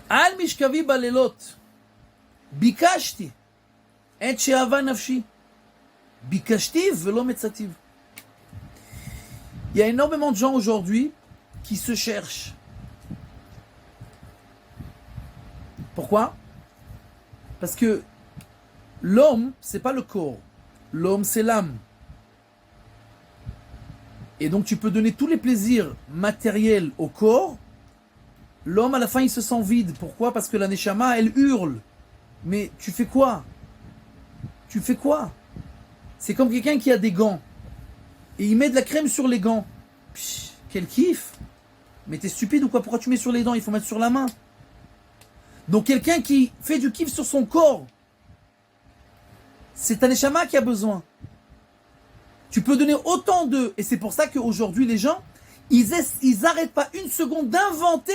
Al Mishkavi Balelot Bikashti Et She'ava Nafshi Bikashti Velo Metzativ. Il y a énormément de gens aujourd'hui qui se cherchent. Pourquoi? Parce que l'homme, c'est pas le corps. L'homme, c'est l'âme. Et donc tu peux donner tous les plaisirs matériels au corps. L'homme, à la fin, il se sent vide. Pourquoi? Parce que la neshama, elle hurle. Mais tu fais quoi? Tu fais quoi? C'est comme quelqu'un qui a des gants. Et il met de la crème sur les gants. Psh, quel kiff! Mais t'es stupide ou quoi? Pourquoi tu mets sur les dents? Il faut mettre sur la main. Donc quelqu'un qui fait du kiff sur son corps, c'est un neshama qui a besoin. Tu peux donner autant d'eux. Et c'est pour ça qu'aujourd'hui, les gens, ils n'arrêtent pas une seconde d'inventer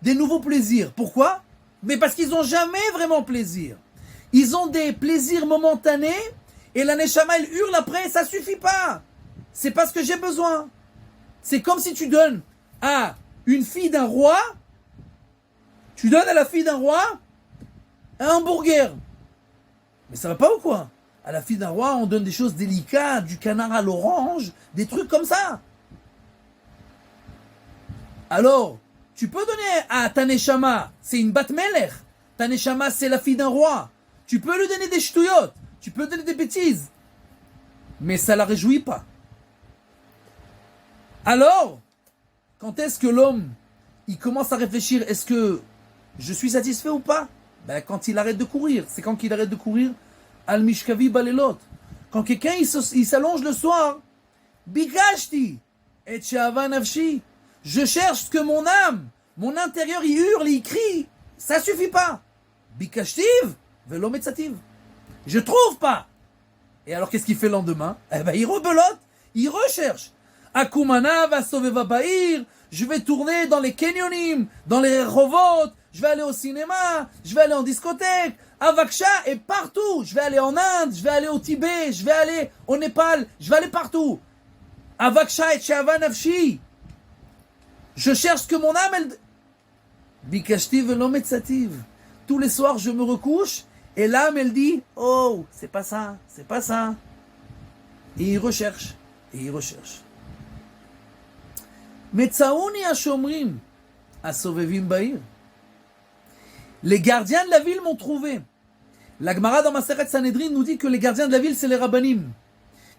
des nouveaux plaisirs. Pourquoi? Mais parce qu'ils n'ont jamais vraiment plaisir. Ils ont des plaisirs momentanés et la neshama, elle hurle après, ça suffit pas. C'est pas ce que j'ai besoin. C'est comme si tu donnes à une fille d'un roi, tu donnes à la fille d'un roi un hamburger. Mais ça va pas ou quoi? À la fille d'un roi, on donne des choses délicates, du canard à l'orange, des trucs comme ça. Alors, tu peux donner à ta neshama, c'est une bat melech. Ta neshama, c'est la fille d'un roi. Tu peux lui donner des ch'touillottes, tu peux donner des bêtises. Mais ça la réjouit pas. Alors, quand est-ce que l'homme, il commence à réfléchir, est-ce que je suis satisfait ou pas? Ben, quand il arrête de courir. C'est quand il arrête de courir? Al Mishkavi Balelot. Quand quelqu'un il s'allonge le soir, Bikashti et She'ava Nafshi. Je cherche ce que mon âme, mon intérieur, il hurle, il crie. Ça suffit pas. Bikashtiv Velo Metzativ. Je trouve pas. Et alors qu'est-ce qu'il fait le lendemain? Eh ben il rebelote, il recherche. Akumana va sauver Vabaïr. Je vais tourner dans les canyonim, dans les revotes. Je vais aller au cinéma, je vais aller en discothèque, à Vaksha et partout. Je vais aller en Inde, je vais aller au Tibet, je vais aller au Népal, je vais aller partout. À Vaksha et She'ava Nafshi. Je cherche que mon âme, elle... Bikashti velo metzativ. Tous les soirs, je me recouche et l'âme, elle dit, oh, c'est pas ça, c'est pas ça. Et il recherche, et il recherche. Metzaouni hashomrim, asovevim ba'ir. Les gardiens de la ville m'ont trouvé. La Gemara dans Maseret Sanhedrin nous dit que les gardiens de la ville, c'est les rabbanim.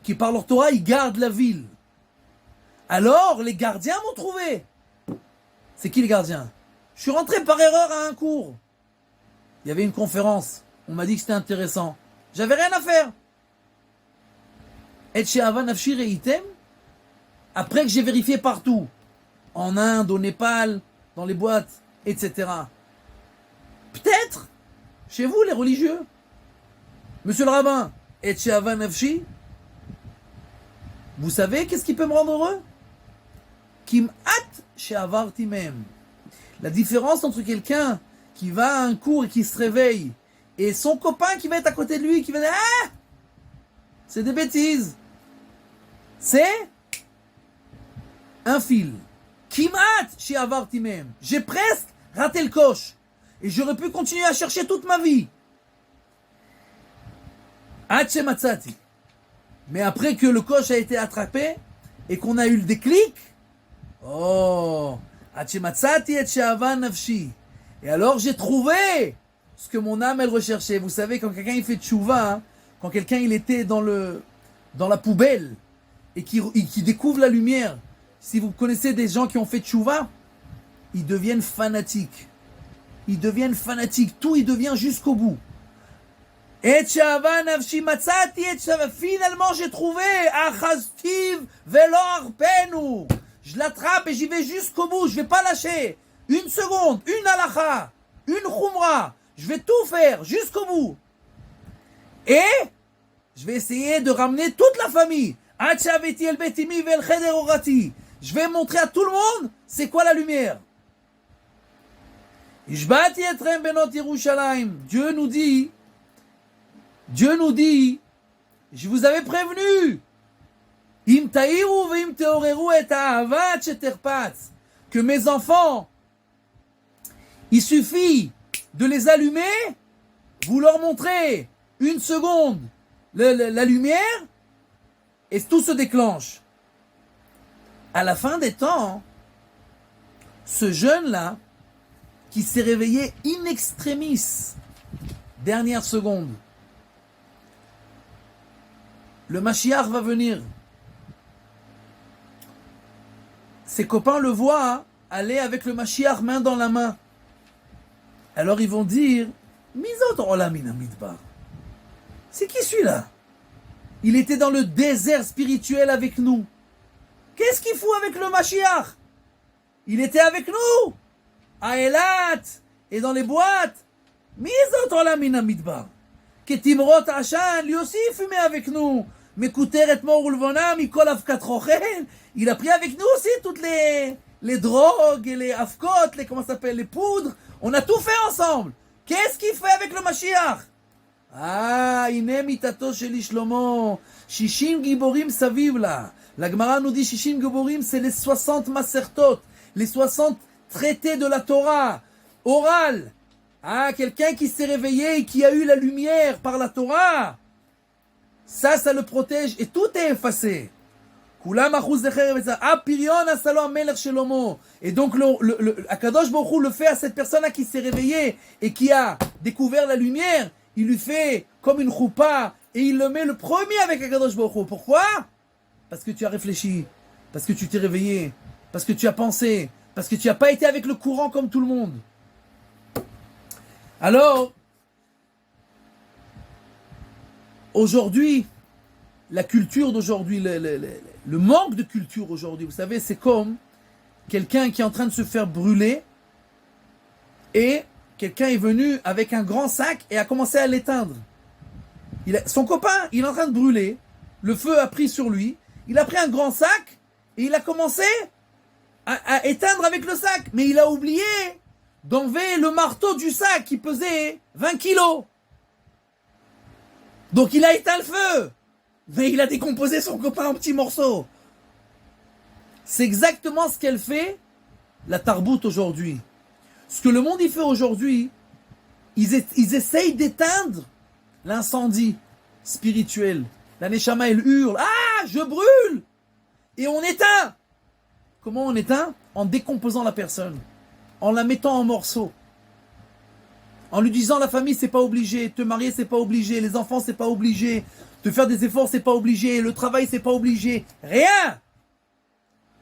Qui par leur Torah, ils gardent la ville. Alors, les gardiens m'ont trouvé. C'est qui les gardiens? Je suis rentré par erreur à un cours. Il y avait une conférence. On m'a dit que c'était intéressant. J'avais rien à faire. Et She'ava Nafshi Reitem, après que j'ai vérifié partout, en Inde, au Népal, dans les boîtes, etc. Peut-être, chez vous les religieux, monsieur le rabbin, Et She'ava Nafshi, vous savez qu'est-ce qui peut me rendre heureux? Kim'at she'avarti mem. La différence entre quelqu'un qui va à un cours et qui se réveille et son copain qui va être à côté de lui qui va dire ah, C'est des bêtises. C'est un fil. Kimat chez Avarti même. J'ai presque raté le coche. Et j'aurais pu continuer à chercher toute ma vie. Hache Matsati. Mais après que le coche a été attrapé et qu'on a eu le déclic, oh, Hache Matsati et She'ava Nafshi. Et alors j'ai trouvé ce que mon âme elle recherchait. Vous savez, quand quelqu'un il fait tchouva, hein, quand quelqu'un il était dans la poubelle et qui découvre la lumière, si vous connaissez des gens qui ont fait tchouva, ils deviennent fanatiques. Ils deviennent fanatiques. Tout, il devient jusqu'au bout. Et She'ava Nafshi Matsati et She'ava. Finalement, j'ai trouvé Achaztiv Velo Arpenu. Je l'attrape et j'y vais jusqu'au bout. Je vais pas lâcher. Une seconde, une halacha, une khumra. Je vais tout faire jusqu'au bout. Et je vais essayer de ramener toute la famille. Je vais montrer à tout le monde c'est quoi la lumière. Dieu nous dit, je vous avais prévenu, que mes enfants, il suffit de les allumer, vous leur montrez une seconde la lumière, et tout se déclenche. À la fin des temps, ce jeune-là, qui s'est réveillé in extremis, dernière seconde, le Mashiach va venir. Ses copains le voient aller avec le Mashiach main dans la main. Alors ils vont dire, Mizot Olam min hamidbar. C'est qui celui-là? Il était dans le désert spirituel avec nous. Qu'est-ce qu'il fout avec le Mashiach? Il était avec nous à Eilat et dans les boîtes. Mizot Olam min hamidbar. Ketimrot Ashan, lui aussi il fumait avec nous. Mekouter et mor ulvona mikol avkat rochel. Il a pris avec nous aussi toutes les drogues et les afkot, comment ça s'appelle, les poudres. On a tout fait ensemble. Qu'est-ce qu'il fait avec le Mashiach? Ah, ine mitato sheli Shlomo. Shishim giborim saviv la. La Gemara nous dit Shishim giborim, c'est les 60 masertot, les 60 traités de la Torah, oral. Ah, quelqu'un qui s'est réveillé et qui a eu la lumière par la Torah. Ça le protège et tout est effacé. Et donc Akadosh Baruch Hu le fait à cette personne qui s'est réveillée et qui a découvert la lumière, il lui fait comme une choupa et il le met le premier avec Akadosh Baruch Hu. Pourquoi? Parce que tu as réfléchi, parce que tu t'es réveillé, parce que tu as pensé, parce que tu n'as pas été avec le courant comme tout le monde. Alors, aujourd'hui, la culture d'aujourd'hui, le manque de culture aujourd'hui, vous savez, c'est comme quelqu'un qui est en train de se faire brûler et quelqu'un est venu avec un grand sac et a commencé à l'éteindre. Son copain, il est en train de brûler, le feu a pris sur lui, il a pris un grand sac et il a commencé à éteindre avec le sac, mais il a oublié d'enlever le marteau du sac qui pesait 20 kilos. Donc il a éteint le feu, mais il a décomposé son copain en petits morceaux. C'est exactement ce qu'elle fait, la tarboute aujourd'hui. Ce que le monde y fait aujourd'hui, ils essayent d'éteindre l'incendie spirituel. La Neshama, elle hurle, ah, je brûle! Et on éteint. Comment on éteint? En décomposant la personne, en la mettant en morceaux. En lui disant la famille c'est pas obligé, te marier c'est pas obligé, les enfants c'est pas obligé, te faire des efforts c'est pas obligé, le travail c'est pas obligé, rien.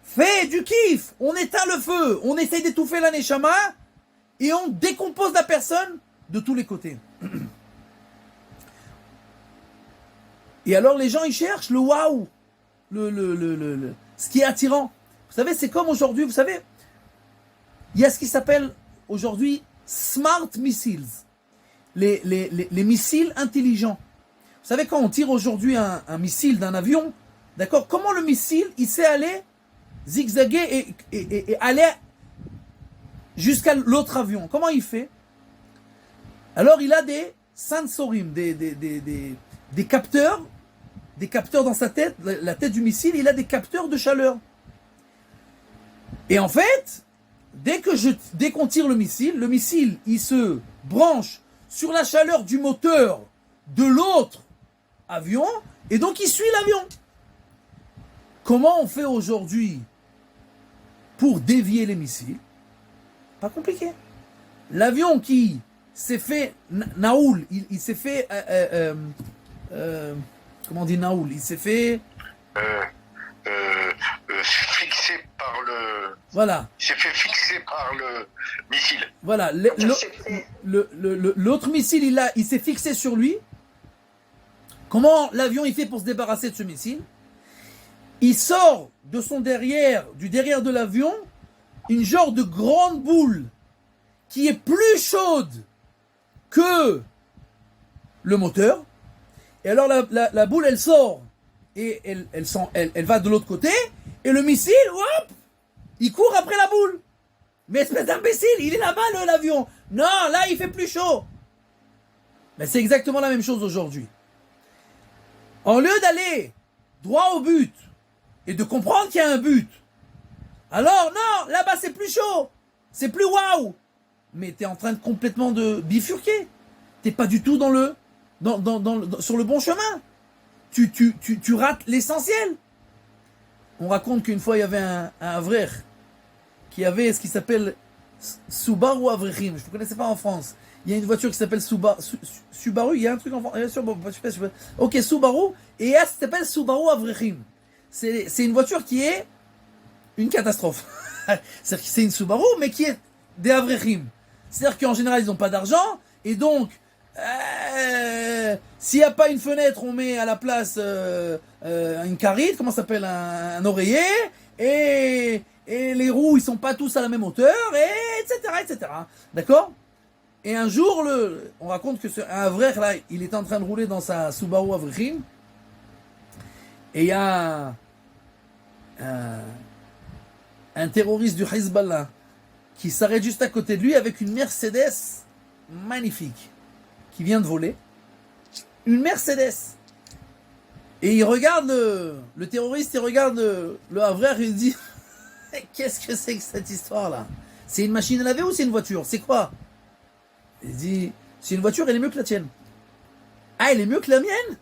Fais du kiff, on éteint le feu, on essaye d'étouffer la neshama et on décompose la personne de tous les côtés. Et alors les gens ils cherchent le waouh, ce qui est attirant. Vous savez, c'est comme aujourd'hui, vous savez, il y a ce qui s'appelle aujourd'hui smart missiles, les missiles intelligents. Vous savez, quand on tire aujourd'hui un missile d'un avion, d'accord, comment le missile, il sait aller zigzaguer et aller jusqu'à l'autre avion? Comment il fait? Alors, il a des sensorim, des capteurs, des capteurs dans sa tête. La tête du missile, il a des capteurs de chaleur. Et en fait, dès qu'on tire le missile, il se branche sur la chaleur du moteur de l'autre avion, et donc il suit l'avion. Comment on fait aujourd'hui pour dévier les missiles? Pas compliqué. L'avion qui s'est fait Naoul, il s'est fait comment on dit Naoul? Il s'est fait Fixé par le. voilà. Il s'est fait fixer par le missile. Voilà, l'autre missile, il s'est fixé sur lui. Comment l'avion il fait pour se débarrasser de ce missile? Il sort de son derrière, du derrière de l'avion, une genre de grande boule qui est plus chaude que le moteur. Et alors la boule, elle sort et elle va de l'autre côté. Et le missile, hop, il court après la boule. Mais espèce d'imbécile, il est là-bas, l'avion. Non, là, il fait plus chaud. Mais c'est exactement la même chose aujourd'hui. En lieu d'aller droit au but et de comprendre qu'il y a un but, alors non, là-bas, c'est plus chaud. C'est plus waouh. Mais t'es en train de complètement de bifurquer. T'es pas du tout sur le bon chemin. Tu rates l'essentiel. On raconte qu'une fois, il y avait un Avrer qui avait ce qui s'appelle Subaru Avrechim. Je ne connaissais pas en France. Il y a une voiture qui s'appelle Subaru. Il y a un truc en France. Ok, Subaru. Et elle s'appelle Subaru Avrechim. C'est une voiture qui est une catastrophe. C'est-à-dire que c'est une Subaru, mais qui est des Avrechim. C'est-à-dire qu'en général, ils n'ont pas d'argent. Et donc, s'il n'y a pas une fenêtre, on met à la place une caride, comment ça s'appelle, un oreiller, et les roues, ils sont pas tous à la même hauteur, et etc. D'accord? Et un jour, on raconte que un vrai là, il est en train de rouler dans sa Subaru Avrechim, et il y a un terroriste du Hezbollah qui s'arrête juste à côté de lui avec une Mercedes magnifique qui vient de voler. Une Mercedes. Et il regarde le terroriste, il regarde le Havrer, il dit qu'est-ce que c'est que cette histoire-là? C'est une machine à laver ou c'est une voiture? C'est quoi? Il dit c'est une voiture, elle est mieux que la tienne. Ah, elle est mieux que la mienne?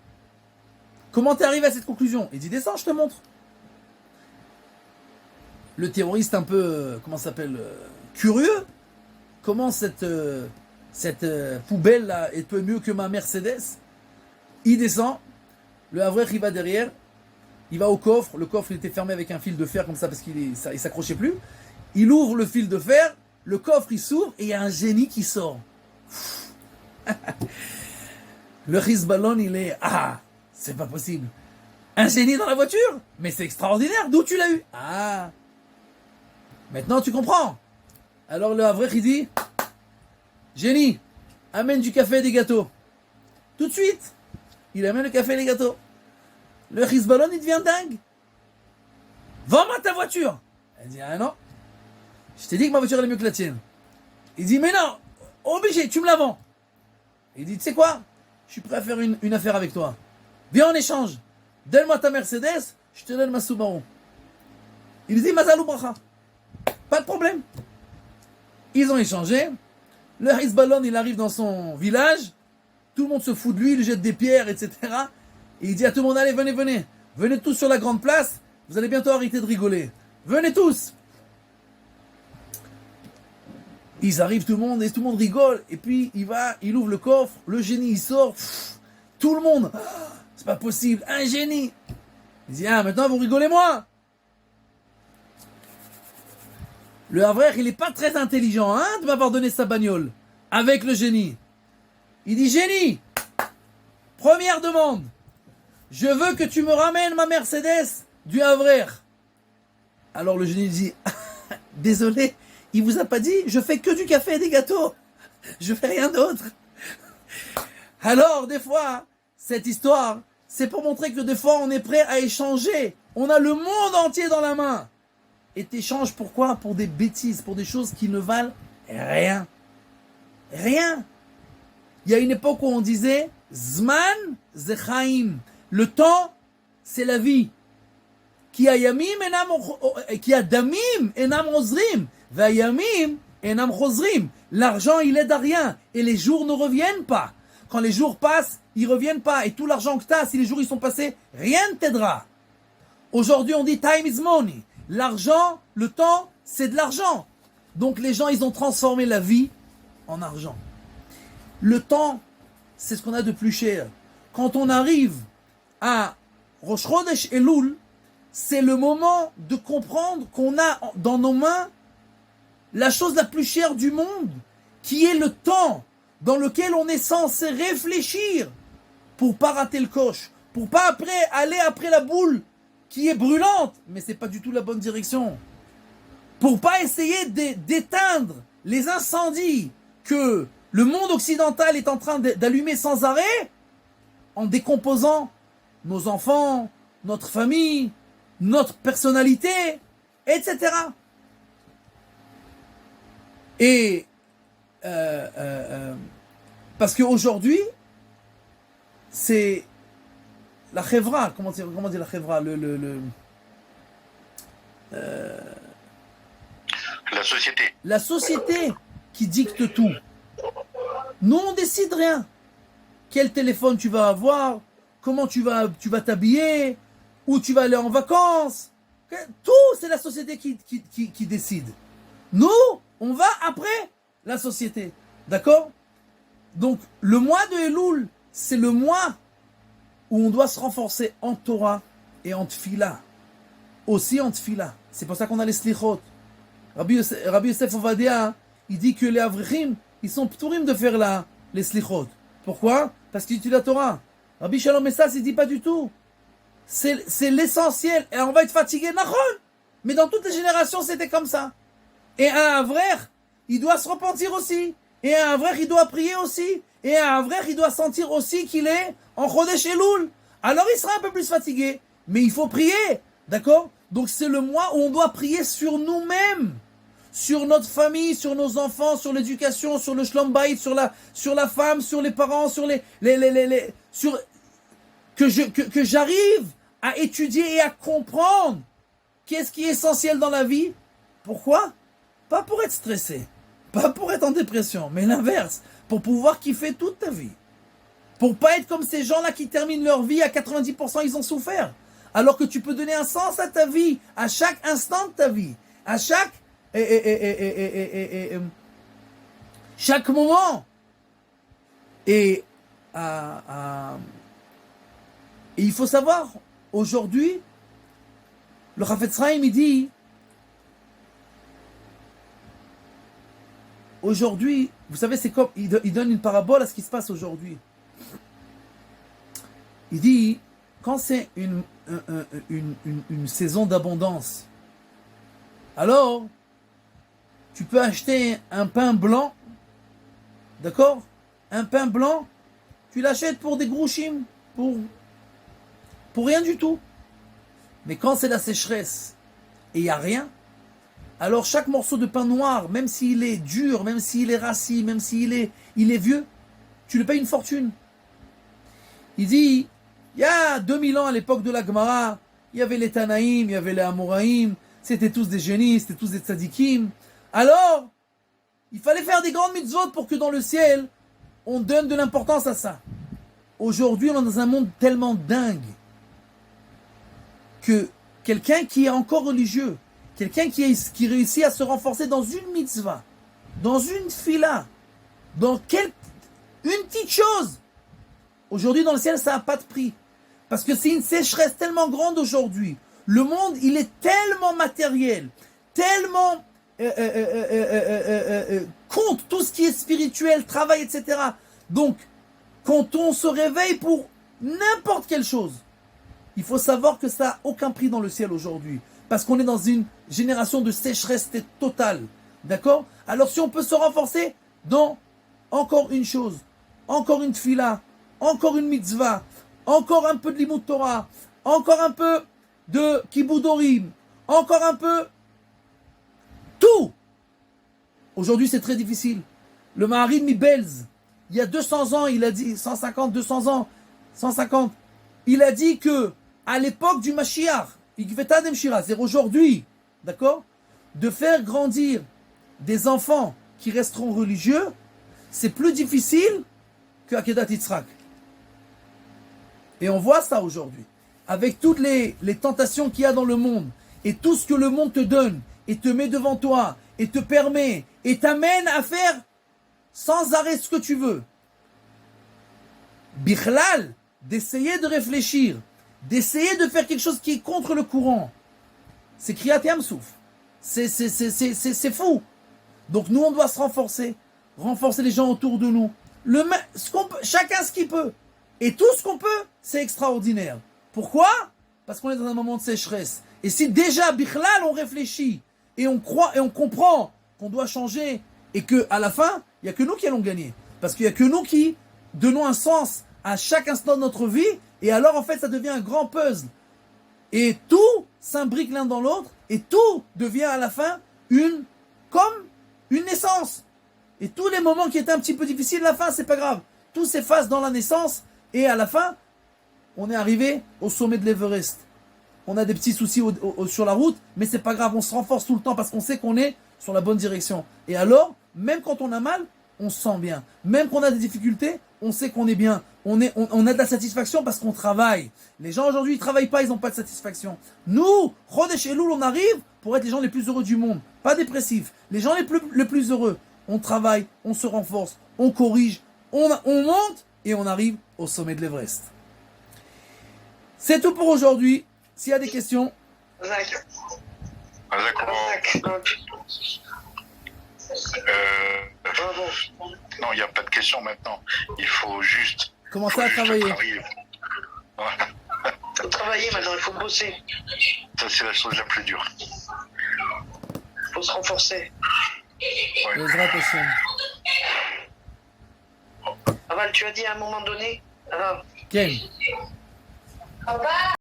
Comment t'es arrivé à cette conclusion? Il dit descends, je te montre. Le terroriste un peu, comment ça s'appelle, curieux. Comment cette poubelle là est peu mieux que ma Mercedes? Il descend, le Havrer il va derrière, il va au coffre, le coffre il était fermé avec un fil de fer comme ça parce qu'il s'accrochait plus. Il ouvre le fil de fer, le coffre il s'ouvre et il y a un génie qui sort. Le Hezbollah il est c'est pas possible. Un génie dans la voiture? Mais c'est extraordinaire, d'où tu l'as eu? Ah, maintenant tu comprends. Alors le Havrer il dit génie, amène du café et des gâteaux. Tout de suite, il amène le café et les gâteaux. Le Hezbollah, il devient dingue. Vends-moi ta voiture. Elle dit, ah non, je t'ai dit que ma voiture elle est mieux que la tienne. Il dit, mais non, obligé, tu me la vends. Il dit, tu sais quoi? Je suis prêt à faire une affaire avec toi. Viens en échange. Donne-moi ta Mercedes, je te donne ma Subaru. Il dit, Mazalou Bracha. Pas de problème. Ils ont échangé. Le Hezbollah, il arrive dans son village, tout le monde se fout de lui, il lui jette des pierres, etc. Et il dit à tout le monde, allez, venez. Venez tous sur la grande place, vous allez bientôt arrêter de rigoler. Venez tous. Ils arrivent tout le monde, et tout le monde rigole. Et puis, il ouvre le coffre, le génie, il sort. Tout le monde, c'est pas possible, un génie. Il dit, maintenant, vous rigolez moins. Le Havrer, il n'est pas très intelligent, de m'avoir donné sa bagnole. Avec le génie. Il dit, génie, première demande. Je veux que tu me ramènes ma Mercedes du Havrer. Alors le génie dit, désolé, il vous a pas dit, je fais que du café et des gâteaux. Je fais rien d'autre. Alors, des fois, cette histoire, c'est pour montrer que des fois, on est prêt à échanger. On a le monde entier dans la main. Et t'échanges pourquoi? Pour des bêtises, pour des choses qui ne valent rien. Rien. Il y a une époque où on disait Zman Zechaim. Le temps, c'est la vie. Qui a damim enam ozrim, vayamim enam chozrim. L'argent, il aide à rien, et les jours ne reviennent pas. Quand les jours passent, ils reviennent pas, et tout l'argent que tu as, si les jours ils sont passés, rien ne t'aidera. Aujourd'hui, on dit time is money. L'argent, le temps, c'est de l'argent. Donc les gens, ils ont transformé la vie en argent. Le temps, c'est ce qu'on a de plus cher. Quand on arrive à Rosh Chodesh Elul, c'est le moment de comprendre qu'on a dans nos mains la chose la plus chère du monde, qui est le temps dans lequel on est censé réfléchir pour pas rater le coche, pour pas aller après la boule qui est brûlante, mais c'est pas du tout la bonne direction. Pour pas essayer d'éteindre les incendies que le monde occidental est en train d'allumer sans arrêt, en décomposant nos enfants, notre famille, notre personnalité, etc. Et parce qu'aujourd'hui, c'est la chevra, comment dire la chevra, La société. la société qui dicte tout. Nous, on décide rien. Quel téléphone tu vas avoir, comment tu vas t'habiller, où tu vas aller en vacances. Tout, c'est la société qui décide. Nous, on va après la société. D'accord? Donc, le mois de Elul, c'est le mois où on doit se renforcer en Torah et en Tfila. Aussi en Tfila. C'est pour ça qu'on a les Slichot. Rabbi Yosef Ovadia, il dit que les Avrichim, ils sont ptourim de faire les Slichot. Pourquoi? Parce qu'ils étudient la Torah. Rabbi Shalom Messas, il dit pas du tout. C'est l'essentiel. Et on va être fatigué, Nahon. Mais dans toutes les générations, c'était comme ça. Et un Avrer, il doit se repentir aussi. Et un Avrer, il doit prier aussi. Et un Avrer, il doit sentir aussi qu'il est en Chodesh Elul. Alors il sera un peu plus fatigué. Mais il faut prier. D'accord? Donc c'est le mois où on doit prier sur nous-mêmes. Sur notre famille, sur nos enfants, sur l'éducation, sur le shlom bayit, sur la femme, sur les parents, sur que j'arrive à étudier et à comprendre qu'est-ce qui est essentiel dans la vie. Pourquoi? Pas pour être stressé, pas pour être en dépression, mais l'inverse, pour pouvoir kiffer toute ta vie. Pour pas être comme ces gens-là qui terminent leur vie à 90%, ils ont souffert. Alors que tu peux donner un sens à ta vie, à chaque instant de ta vie, à chaque moment. Et il faut savoir, aujourd'hui, le Chafetz Chaim, il dit, aujourd'hui, vous savez, c'est comme, il donne une parabole à ce qui se passe aujourd'hui. Il dit, quand c'est une saison d'abondance, alors, tu peux acheter un pain blanc, d'accord? Un pain blanc, tu l'achètes pour des grouchim, pour rien du tout. Mais quand c'est la sécheresse et il n'y a rien, alors chaque morceau de pain noir, même s'il est dur, même s'il est rassis, même s'il est vieux, tu le payes une fortune. Il dit, il y a 2000 ans à l'époque de la Gemara, il y avait les Tanaïm, il y avait les Amoraïm, c'était tous des génies, c'était tous des tzadikim. Alors, il fallait faire des grandes mitzvot pour que dans le ciel, on donne de l'importance à ça. Aujourd'hui, on est dans un monde tellement dingue que quelqu'un qui est encore religieux, quelqu'un qui réussit à se renforcer dans une mitzvah, dans une fila, dans une petite chose, aujourd'hui dans le ciel, ça n'a pas de prix. Parce que c'est une sécheresse tellement grande aujourd'hui. Le monde, il est tellement matériel, tellement contre tout ce qui est spirituel, travail, etc. Donc, quand on se réveille pour n'importe quelle chose, il faut savoir que ça n'a aucun prix dans le ciel aujourd'hui. Parce qu'on est dans une génération de sécheresse totale. D'accord? Alors si on peut se renforcer dans encore une chose, encore une tfila, encore une mitzvah, encore un peu de limud Torah, encore un peu de kibbudorim, encore un peu tout. Aujourd'hui c'est très difficile. Le Maharim Mibelz, il y a 200 ans, il a dit, 150, 200 ans, 150, il a dit que à l'époque du Mashiach, c'est-à-dire aujourd'hui, d'accord, de faire grandir des enfants qui resteront religieux, c'est plus difficile que Akedat Yitzhak. Et on voit ça aujourd'hui. Avec toutes les tentations qu'il y a dans le monde, et tout ce que le monde te donne, et te met devant toi, et te permet, et t'amène à faire sans arrêt ce que tu veux. Bichlal, d'essayer de réfléchir, d'essayer de faire quelque chose qui est contre le courant. C'est Kriyat Yam Souf. C'est fou. Donc nous, on doit se renforcer les gens autour de nous. Chacun ce qu'il peut. Et tout ce qu'on peut, c'est extraordinaire. Pourquoi? Parce qu'on est dans un moment de sécheresse. Et si déjà, Bichlal, on réfléchit, et on croit, et on comprend qu'on doit changer, et qu'à la fin, il n'y a que nous qui allons gagner. Parce qu'il n'y a que nous qui donnons un sens à chaque instant de notre vie, et alors en fait, ça devient un grand puzzle. Et tout s'imbrique l'un dans l'autre, et tout devient à la fin comme une naissance. Et tous les moments qui étaient un petit peu difficiles, à la fin, c'est pas grave. Tout s'efface dans la naissance, et à la fin, on est arrivé au sommet de l'Everest. On a des petits soucis sur la route, mais c'est pas grave, on se renforce tout le temps parce qu'on sait qu'on est sur la bonne direction. Et alors, même quand on a mal, on se sent bien. Même quand on a des difficultés, on sait qu'on est bien. On a de la satisfaction parce qu'on travaille. Les gens aujourd'hui, ils travaillent pas, ils n'ont pas de satisfaction. Nous, Chodesh Elul, on arrive pour être les gens les plus heureux du monde. Pas dépressifs. Les gens les plus heureux. On travaille, on se renforce, on corrige, on monte et on arrive au sommet de l'Everest. C'est tout pour aujourd'hui. S'il y a des questions. Zach. D'accord. Bravo. Non, il n'y a pas de question maintenant. Il faut juste... Commencer à travailler. Voilà. Il faut travailler maintenant, il faut bosser. Ça, c'est la chose la plus dure. Il faut se renforcer. Ouais. Ezrat Hashem. Aval, tu as dit à un moment donné. Alors, Ken.